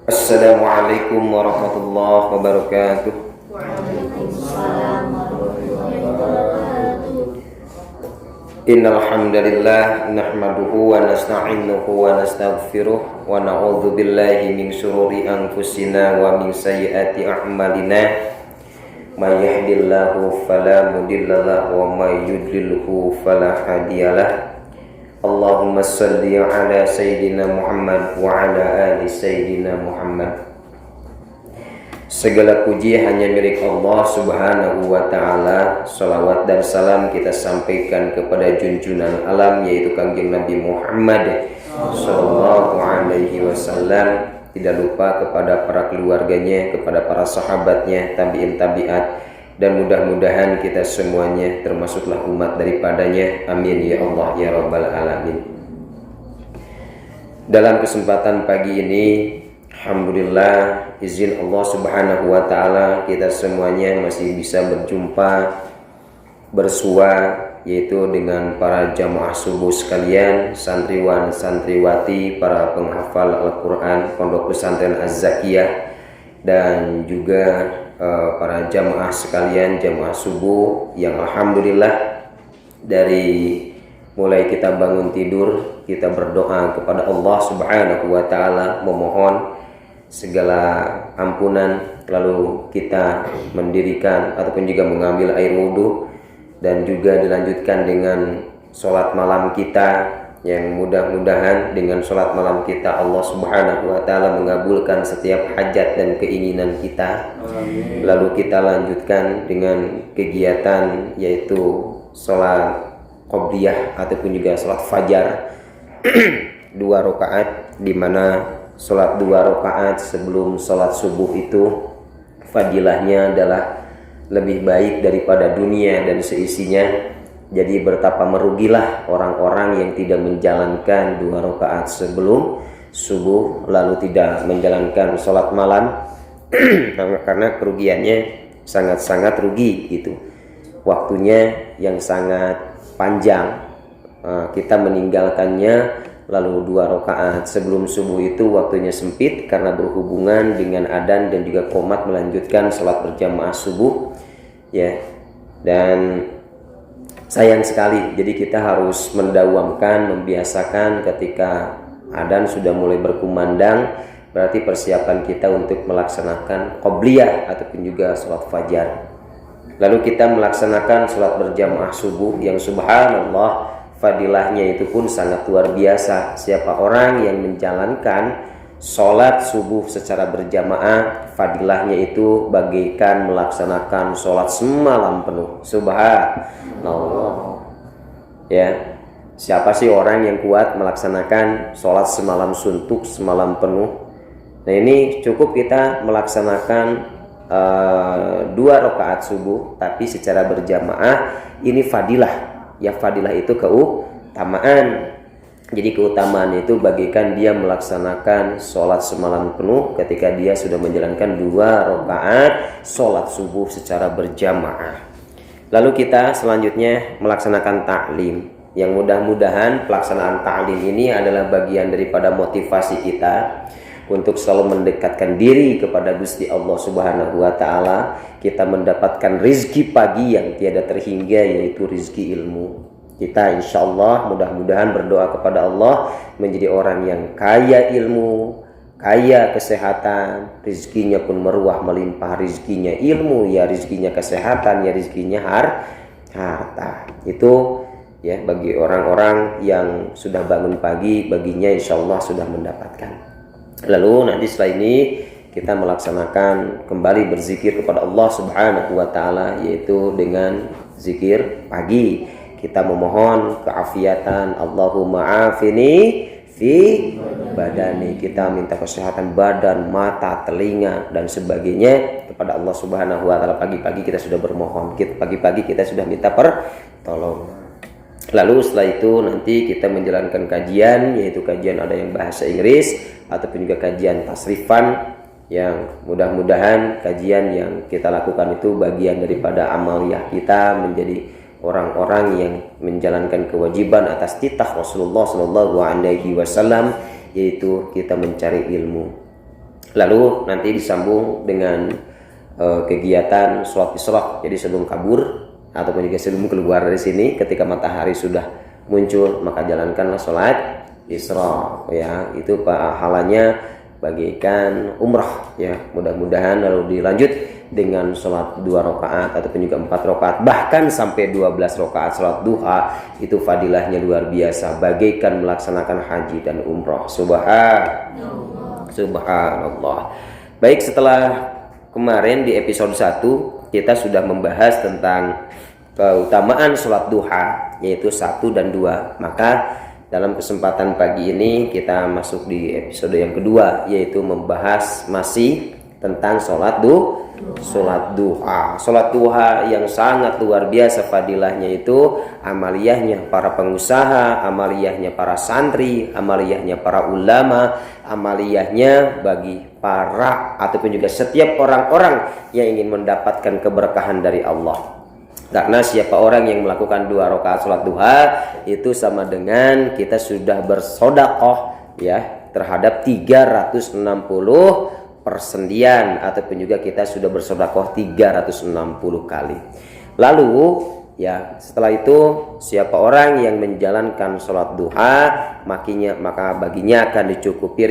Assalamualaikum warahmatullahi wabarakatuh. Waalaikumsalam warahmatullahi wabarakatuh. Innal hamdalillah nahmaduhu wa nasta'inuhu wa nastaghfiruh wa na'udzu billahi min shururi anfusina wa min sayyiati a'malina. May yahdihillahu fala mudhillalah wa may yudlilhu fala hadiyalah. Allahumma shalli ala sayyidina Muhammad wa ala ali sayyidina Muhammad. Segala puji hanya milik Allah Subhanahu wa ta'ala. Salawat dan salam kita sampaikan kepada junjungan alam, yaitu Kangjeng Nabi Muhammad sallallahu alaihi wasallam. Tidak lupa kepada para keluarganya, kepada para sahabatnya, tabi'in tabi'at, dan mudah-mudahan kita semuanya termasuklah umat daripadanya. Amin ya Allah ya Rabbal alamin. Dalam kesempatan pagi ini, alhamdulillah, izin Allah Subhanahu wa ta'ala, kita semuanya masih bisa berjumpa, bersua, yaitu dengan para jamaah subuh sekalian, santriwan, santriwati, para penghafal Al-Quran Pondok Pesantren Az-Zakiyah, dan juga para jamaah sekalian, jamaah subuh yang alhamdulillah dari mulai kita bangun tidur, kita berdoa kepada Allah Subhanahu wa ta'ala, memohon segala ampunan, lalu kita mendirikan ataupun juga mengambil air wudhu, dan juga dilanjutkan dengan sholat malam kita, yang mudah-mudahan dengan sholat malam kita Allah Subhanahu wa ta'ala mengabulkan setiap hajat dan keinginan kita. Amin. Lalu kita lanjutkan dengan kegiatan yaitu sholat qobliyah ataupun juga sholat fajar 2 rakaat, di mana sholat 2 rakaat sebelum sholat subuh itu fadilahnya adalah lebih baik daripada dunia dan seisinya. Jadi betapa merugilah orang-orang yang tidak menjalankan 2 rakaat sebelum subuh lalu tidak menjalankan sholat malam karena kerugiannya sangat-sangat rugi itu. Waktunya yang sangat panjang, kita meninggalkannya. Lalu 2 rakaat sebelum subuh itu waktunya sempit karena berhubungan dengan adzan dan juga qomat melanjutkan sholat berjamaah subuh, ya. Dan sayang sekali, jadi kita harus mendawamkan, membiasakan ketika adzan sudah mulai berkumandang, berarti persiapan kita untuk melaksanakan qobliyah ataupun juga sholat fajar. Lalu kita melaksanakan sholat berjamaah subuh yang subhanallah, fadilahnya itu pun sangat luar biasa. Siapa orang yang menjalankan sholat subuh secara berjamaah, fadilahnya itu bagaikan melaksanakan sholat semalam penuh. Subhanallah. Ya, siapa sih orang yang kuat melaksanakan sholat semalam suntuk, semalam penuh? Nah, ini cukup kita melaksanakan 2 rakaat subuh tapi secara berjamaah. Ini fadilah. Ya, fadilah itu keutamaan. Jadi keutamaan itu bagaikan dia melaksanakan sholat semalam penuh ketika dia sudah menjalankan 2 rakaat sholat subuh secara berjamaah. Lalu kita selanjutnya melaksanakan ta'lim, yang mudah-mudahan pelaksanaan ta'lim ini adalah bagian daripada motivasi kita untuk selalu mendekatkan diri kepada Gusti Allah Subhanahu wa ta'ala. Kita mendapatkan rizki pagi yang tiada terhingga, yaitu rizki ilmu. Kita insya Allah mudah-mudahan berdoa kepada Allah menjadi orang yang kaya ilmu, kaya kesehatan, rizkinya pun meruah melimpah, rizkinya ilmu, ya rizkinya kesehatan, ya rizkinya harta. Itu ya bagi orang-orang yang sudah bangun pagi, baginya insya Allah sudah mendapatkan. Lalu nanti setelah ini kita melaksanakan kembali berzikir kepada Allah Subhanahu wa ta'ala, yaitu dengan zikir pagi. Kita memohon keafiatan, Allahumma afini fi badani. Kita minta kesehatan badan, mata, telinga dan sebagainya kepada Allah Subhanahu wa ta'ala. Pagi-pagi kita sudah bermohon, pagi-pagi kita sudah minta pertolongan. Lalu setelah itu nanti kita menjalankan kajian, yaitu kajian ada yang bahasa Inggris ataupun juga kajian tasrifan, yang mudah-mudahan kajian yang kita lakukan itu bagian daripada amaliyah kita menjadi orang-orang yang menjalankan kewajiban atas titah Rasulullah Sallallahu Alaihi Wasallam, yaitu kita mencari ilmu. Lalu nanti disambung dengan kegiatan sholat isra. Jadi sebelum kabur ataupun juga sebelum keluar dari sini, ketika matahari sudah muncul, maka jalankanlah sholat isra, ya. Itu pahalanya bagaikan umrah, ya. Mudah-mudahan lalu dilanjut dengan sholat 2 rakaat ataupun juga 4 rakaat, bahkan sampai 12 rakaat sholat duha. Itu fadilahnya luar biasa, bagaikan melaksanakan haji dan umrah. Subhanallah. Baik, setelah kemarin di episode 1 kita sudah membahas tentang keutamaan sholat duha, yaitu 1 dan 2. Maka dalam kesempatan pagi ini kita masuk di episode yang kedua, yaitu membahas masih tentang sholat duha. Sholat duha yang sangat luar biasa fadilahnya, itu amaliyahnya para pengusaha, amaliyahnya para santri, amaliyahnya para ulama, amaliyahnya bagi para ataupun juga setiap orang-orang yang ingin mendapatkan keberkahan dari Allah. Karena siapa orang yang melakukan 2 rakaat sholat duha, itu sama dengan kita sudah bersedekah, ya, terhadap 360 persendian, ataupun juga kita sudah bersedekah 360 kali. Lalu, ya, setelah itu siapa orang yang menjalankan sholat duha, maka baginya akan dicukupi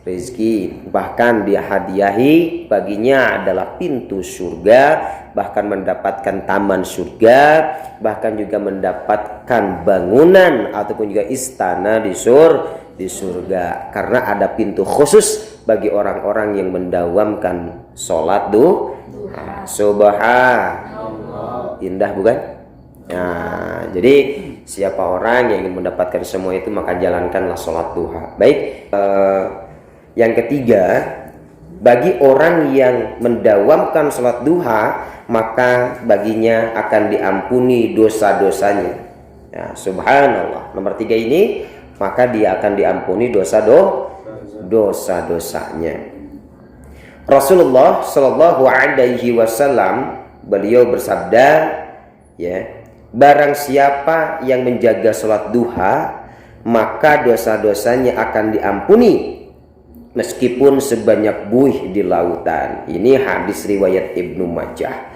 rezeki, bahkan dia hadiahi baginya adalah pintu surga, bahkan mendapatkan taman surga, bahkan juga mendapatkan bangunan ataupun juga istana di surga, karena ada pintu khusus bagi orang-orang yang mendawamkan sholat duha. Subhanallah, indah bukan? Nah, jadi siapa orang yang ingin mendapatkan semua itu, maka jalankanlah sholat duha. Baik, yang ketiga, bagi orang yang mendawamkan sholat duha, maka baginya akan diampuni dosa-dosanya. Ya, subhanallah. Nomor 3 ini, maka dia akan diampuni dosa-dosanya. Rasulullah Shallallahu Alaihi Wasallam beliau bersabda, ya, barang siapa yang menjaga sholat duha, maka dosa-dosanya akan diampuni meskipun sebanyak buih di lautan. Ini hadis riwayat Ibnu Majah.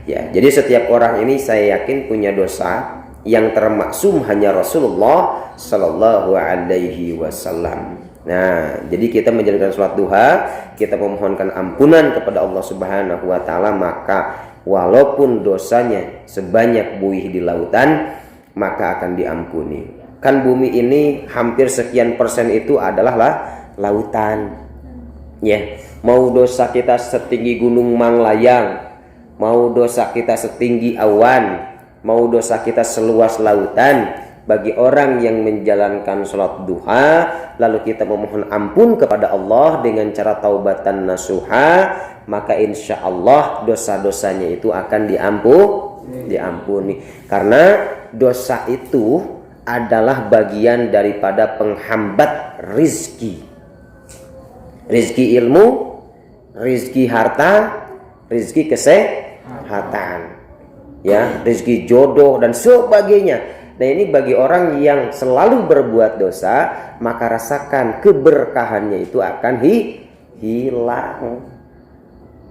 Ya, jadi setiap orang ini saya yakin punya dosa, yang termaksum hanya Rasulullah Sallallahu Alaihi Wasallam. Nah, jadi kita menjalankan sholat duha, kita memohonkan ampunan kepada Allah Subhanahu Wa Taala, maka walaupun dosanya sebanyak buih di lautan, maka akan diampuni. Kan bumi ini hampir sekian persen itu adalah lautan. Ya, mau dosa kita setinggi gunung Manglayang, mau dosa kita setinggi awan, mau dosa kita seluas lautan, bagi orang yang menjalankan sholat duha, lalu kita memohon ampun kepada Allah dengan cara taubatan nasuha, maka insya Allah dosa-dosanya itu akan diampuni. Karena dosa itu adalah bagian daripada penghambat rizki. Rizki ilmu, rizki harta, rizki kesehatan, ya, rezeki jodoh dan sebagainya. Nah, ini bagi orang yang selalu berbuat dosa, maka rasakan keberkahannya itu akan hilang.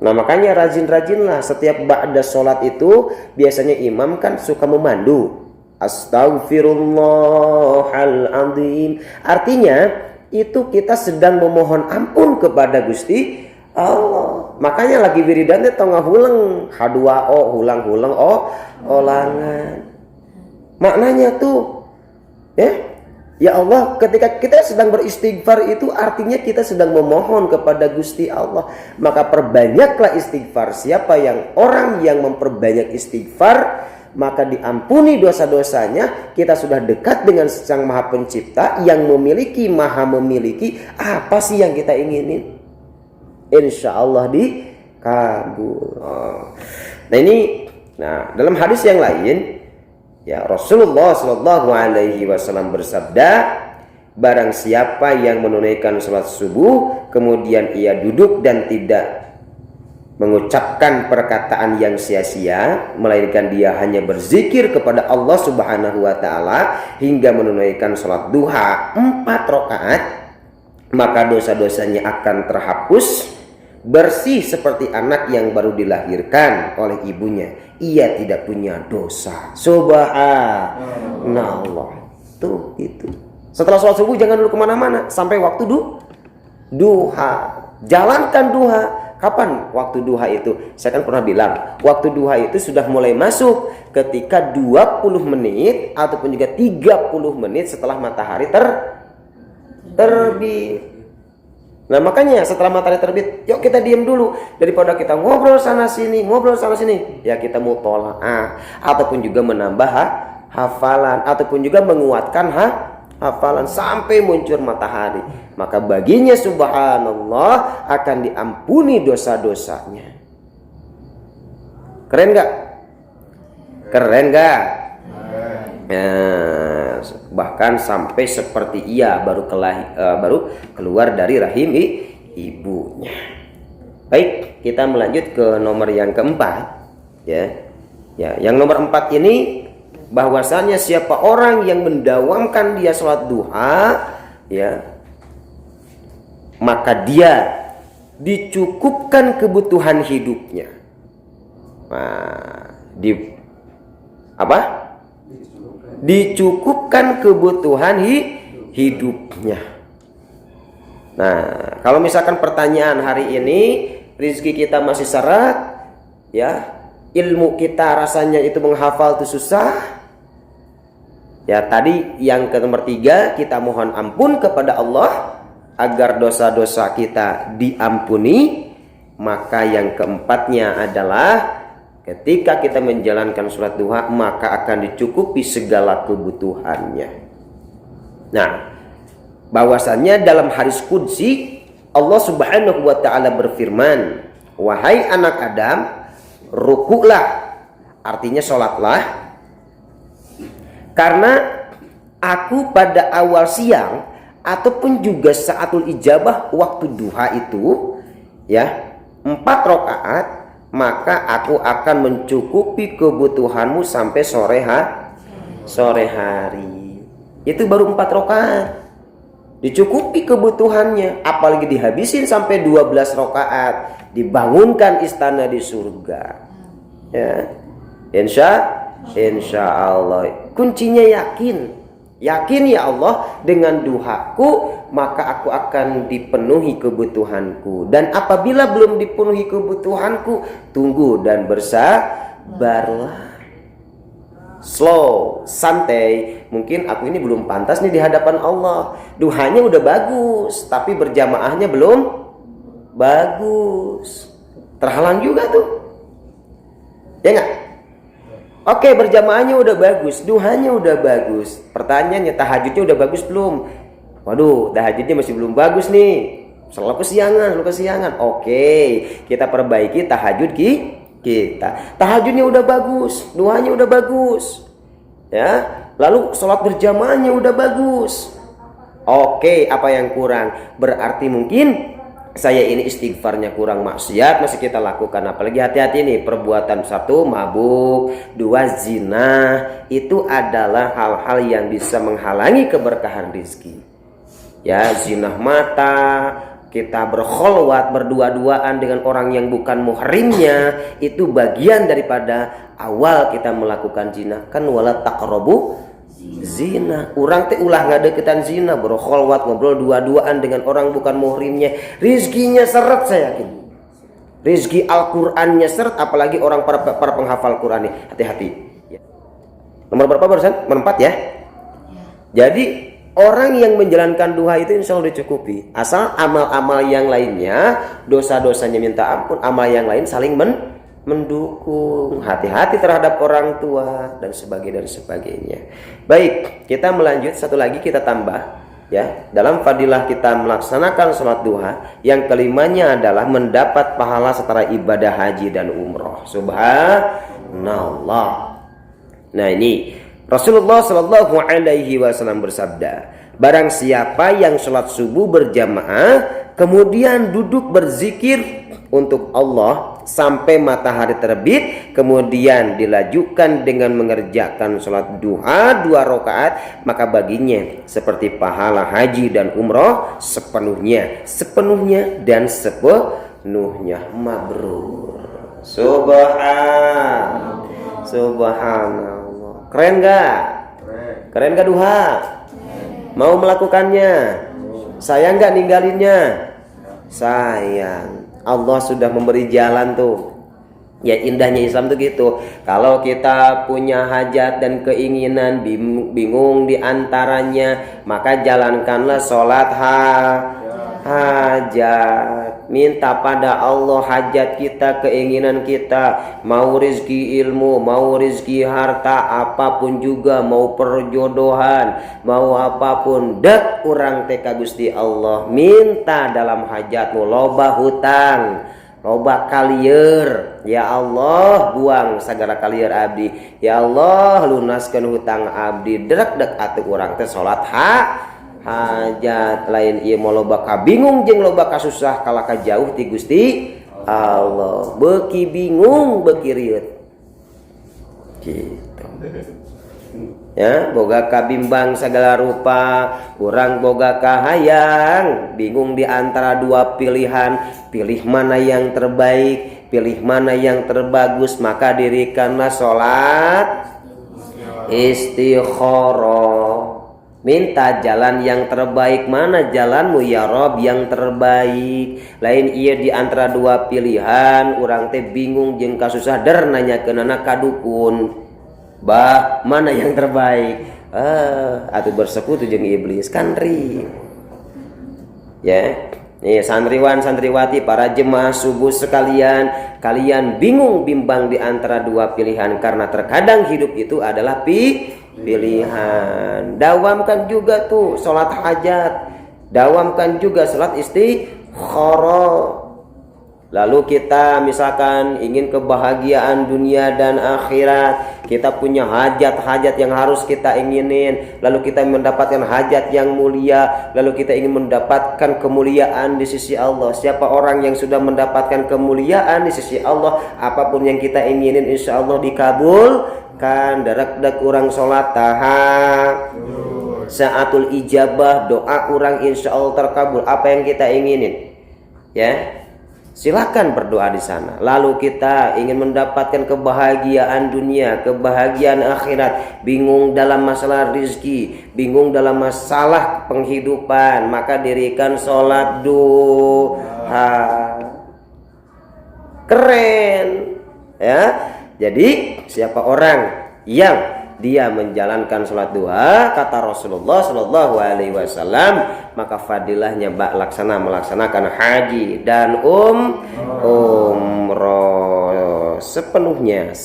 Nah, makanya rajin-rajinlah setiap ba'da sholat itu, biasanya imam kan suka memandu Astaghfirullahaladzim. Artinya itu kita sedang memohon ampun kepada Gusti Allah. Makanya lagi wiridannya tengah hulang H2O, hulang-hulang olangan. Maknanya tuh, ya Allah, ketika kita sedang beristighfar itu artinya kita sedang memohon kepada Gusti Allah. Maka perbanyaklah istighfar. Siapa yang orang yang memperbanyak istighfar, maka diampuni dosa-dosanya. Kita sudah dekat dengan Sang Maha Pencipta yang memiliki, maha memiliki. Apa sih yang kita inginin? Insya Allah dikabul. Nah, dalam hadis yang lain, ya, Rasulullah Shallallahu Alaihi Wasallam bersabda, barang siapa yang menunaikan sholat subuh, kemudian ia duduk dan tidak mengucapkan perkataan yang sia-sia, melainkan dia hanya berzikir kepada Allah Subhanahu Wa Taala hingga menunaikan sholat duha 4 rakaat, maka dosa-dosanya akan terhapus bersih seperti anak yang baru dilahirkan oleh ibunya. Ia tidak punya dosa. Subhanallah. Tuh itu. Setelah sholat subuh jangan dulu kemana-mana sampai waktu duha. Jalankan duha. Kapan waktu duha itu? Saya kan pernah bilang, waktu duha itu sudah mulai masuk ketika 20 menit ataupun juga 30 menit setelah matahari terbit. Nah makanya setelah matahari terbit, yuk kita diam dulu. Daripada kita ngobrol sana sini, ya kita mutola'ah ataupun juga menambah hafalan ataupun juga menguatkan hafalan sampai muncul matahari. Maka baginya subhanallah akan diampuni dosa-dosanya. Keren gak? Keren gak? Nah, bahkan sampai seperti ia baru keluar dari rahim ibunya. Baik, kita melanjut ke nomor yang keempat, ya. Yang nomor 4 ini bahwasanya siapa orang yang mendawamkan dia sholat duha, ya, maka dia dicukupkan kebutuhan hidupnya. Nah, dicukupkan kebutuhan hidupnya. Nah, kalau misalkan pertanyaan hari ini, rezeki kita masih syarat, ya, ilmu kita rasanya itu menghafal itu susah. Ya, tadi yang ke nomor 3, kita mohon ampun kepada Allah agar dosa-dosa kita diampuni. Maka yang keempatnya adalah ketika kita menjalankan sholat duha, maka akan dicukupi segala kebutuhannya. Nah, bahwasannya dalam hadis qudsi Allah Subhanahu wa taala berfirman, "Wahai anak Adam, rukuklah." Artinya sholatlah, karena aku pada awal siang ataupun juga saatul ijabah waktu duha itu, ya, 4 rakaat, maka aku akan mencukupi kebutuhanmu sampai sore hari. Itu baru 4 rakaat. Dicukupi kebutuhannya, apalagi dihabisin sampai 12 rakaat, dibangunkan istana di surga. Ya. Insya Allah. Kuncinya yakin. Yakin ya Allah, dengan duhaku maka aku akan dipenuhi kebutuhanku. Dan apabila belum dipenuhi kebutuhanku, tunggu dan bersabarlah. Slow, santai. Mungkin aku ini belum pantas nih di hadapan Allah. Duhanya udah bagus, tapi berjamaahnya belum bagus. Terhalang juga tuh. Ya enggak? Oke, berjamaahnya udah bagus, duhanya udah bagus. Pertanyaannya, tahajudnya udah bagus belum? Waduh, tahajudnya masih belum bagus nih. Selalu kesiangan. Oke, kita perbaiki tahajud kita. Tahajudnya udah bagus, duhanya udah bagus. Ya, lalu sholat berjamaahnya udah bagus. Oke, apa yang kurang? Berarti mungkin saya ini istighfarnya kurang, maksiat masih kita lakukan. Apalagi hati-hati nih, perbuatan 1 mabuk, 2 zina, itu adalah hal-hal yang bisa menghalangi keberkahan rizki. Ya, zina mata, kita berkholwat, berdua-duaan dengan orang yang bukan muhrimnya, itu bagian daripada awal kita melakukan zina. Kan wala taqrabu zina, orang teh ulah ngadeketan zina, berkholwat, ngobrol dua-duaan dengan orang bukan muhrimnya. Rizkinya seret, saya yakin. Rizki Al-Qur'annya seret, apalagi orang para penghafal Qur'an nih. Hati-hati. Nomor berapa barusan? Nomor 4 ya. Jadi orang yang menjalankan duha itu insya Allah dicukupi. Asal amal-amal yang lainnya, dosa-dosanya minta ampun, amal yang lain saling mendukung. Hati-hati terhadap orang tua dan sebagainya. Baik, kita melanjut satu lagi, kita tambah ya. Dalam fadilah kita melaksanakan sholat duha, yang kelimanya adalah mendapat pahala setara ibadah haji dan umroh. Subhanallah. Nah, ini Rasulullah Shallallahu Alaihi Wasallam bersabda, barang siapa yang sholat subuh berjamaah kemudian duduk berzikir untuk Allah sampai matahari terbit, kemudian dilanjutkan dengan mengerjakan sholat duha 2 rakaat, maka baginya seperti pahala haji dan umroh sepenuhnya dan Nuhnya mabrur. Subhanallah. Keren gak? Keren gak duha? Mau melakukannya? Sayang gak ninggalinnya? Sayang. Allah sudah memberi jalan tuh. Ya indahnya Islam tuh gitu. Kalau kita punya hajat dan keinginan bingung di antaranya, maka jalankanlah sholat hajat. Minta pada Allah hajat kita, keinginan kita. Mau rezeki ilmu, mau rezeki harta, apapun juga, mau perjodohan, mau apapun, dek urang teka Gusti Allah. Minta dalam hajatmu, loba hutang, loba kalieur, ya Allah buang sagala kalieur abdi, ya Allah lunaskeun hutang abdi. Dek atuh urang teh salat hajat. Lain ieu mah loba ka bingung jeung loba ka susah kalaka jauh ti Gusti Allah. Beuki bingung beuki rieuh gitu. Ya, boga kabimbang segala rupa, kurang boga kahayang, bingung di antara dua pilihan, pilih mana yang terbaik, pilih mana yang terbagus, maka dirikanlah sholat istikharah. Minta jalan yang terbaik. Mana jalanmu ya Rob yang terbaik? Lain iya di antara dua pilihan, urang teh bingung jeung kasusah der nanyakeunana ka dukun. Bah, mana yang terbaik? Atuh bersekutu jeung iblis kan ri. Ya, nih santriwan santriwati para jemaah subuh sekalian, kalian bingung bimbang di antara dua pilihan karena terkadang hidup itu adalah pilihan. Dawamkan juga tuh sholat hajat, dawamkan juga sholat istikharah. Lalu kita misalkan ingin kebahagiaan dunia dan akhirat, kita punya hajat-hajat yang harus kita inginin, lalu kita mendapatkan hajat yang mulia, lalu kita ingin mendapatkan kemuliaan di sisi Allah. Siapa orang yang sudah mendapatkan kemuliaan di sisi Allah, apapun yang kita inginin insya Allah dikabulkan. Darak-dak urang sholat saatul ijabah, doa urang insya Allah terkabul. Apa yang kita inginin, ya silakan berdoa di sana. Lalu kita ingin mendapatkan kebahagiaan dunia, kebahagiaan akhirat, bingung dalam masalah rizki, bingung dalam masalah penghidupan, maka dirikan sholat duha. Keren ya. Jadi siapa orang yang dia menjalankan sholat duha, kata Rasulullah Shallallahu Alaihi Wasallam, maka fadilahnya melaksanakan haji dan umroh sepenuhnya.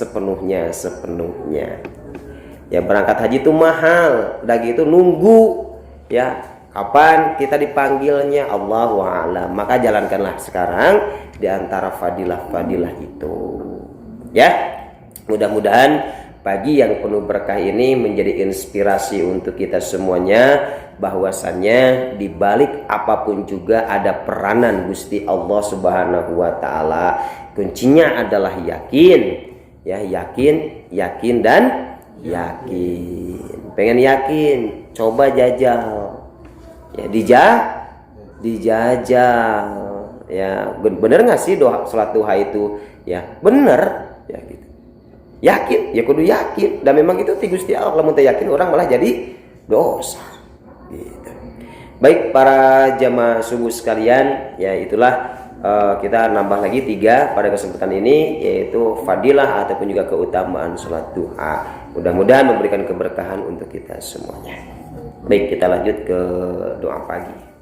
Ya berangkat haji itu mahal, udah gitu nunggu ya kapan kita dipanggilnya, Allahu a'lam. Maka jalankanlah sekarang di antara fadilah itu. Ya, mudah-mudahan pagi yang penuh berkah ini menjadi inspirasi untuk kita semuanya, bahwasannya di balik apapun juga ada peranan Gusti Allah Subhanahu wa taala. Kuncinya adalah yakin. Ya, yakin dan yakin. Pengen yakin, coba jajal. Ya, dijajal. Ya, bener nggak sih sholat duha itu? Ya, bener. Ya gitu. Yakin, ya kudu yakin. Dan memang itu ti Gusti Allah, lamun teu yakin orang malah jadi dosa. Gitu. Baik para jamaah subuh sekalian, ya itulah kita nambah lagi 3 pada kesempatan ini, yaitu fadilah ataupun juga keutamaan sholat duha. Mudah-mudahan memberikan keberkahan untuk kita semuanya. Baik, kita lanjut ke doa pagi.